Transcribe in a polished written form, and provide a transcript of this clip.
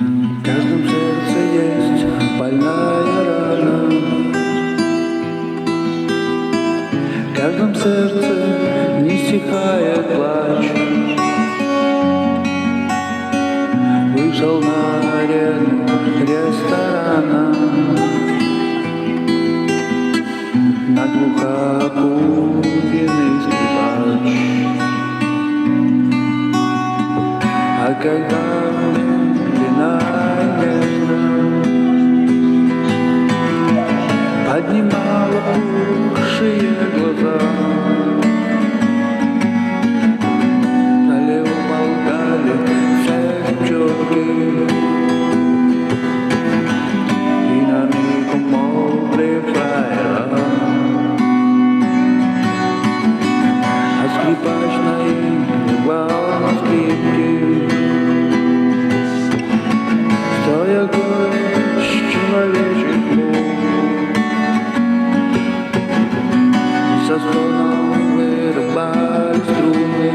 В каждом сердце есть больная рана, в каждом сердце не стихает плач. Вышел на арену ресторана, наглухо опущенный скрипач. А когда медленно и нежно поднимала опухшие глаза, налево болтали все девчонки, и на миг умолкли фраера. А скрипач наигрывал на скрипке, стоя горечь человечек мук. Со стоном вырубали струны,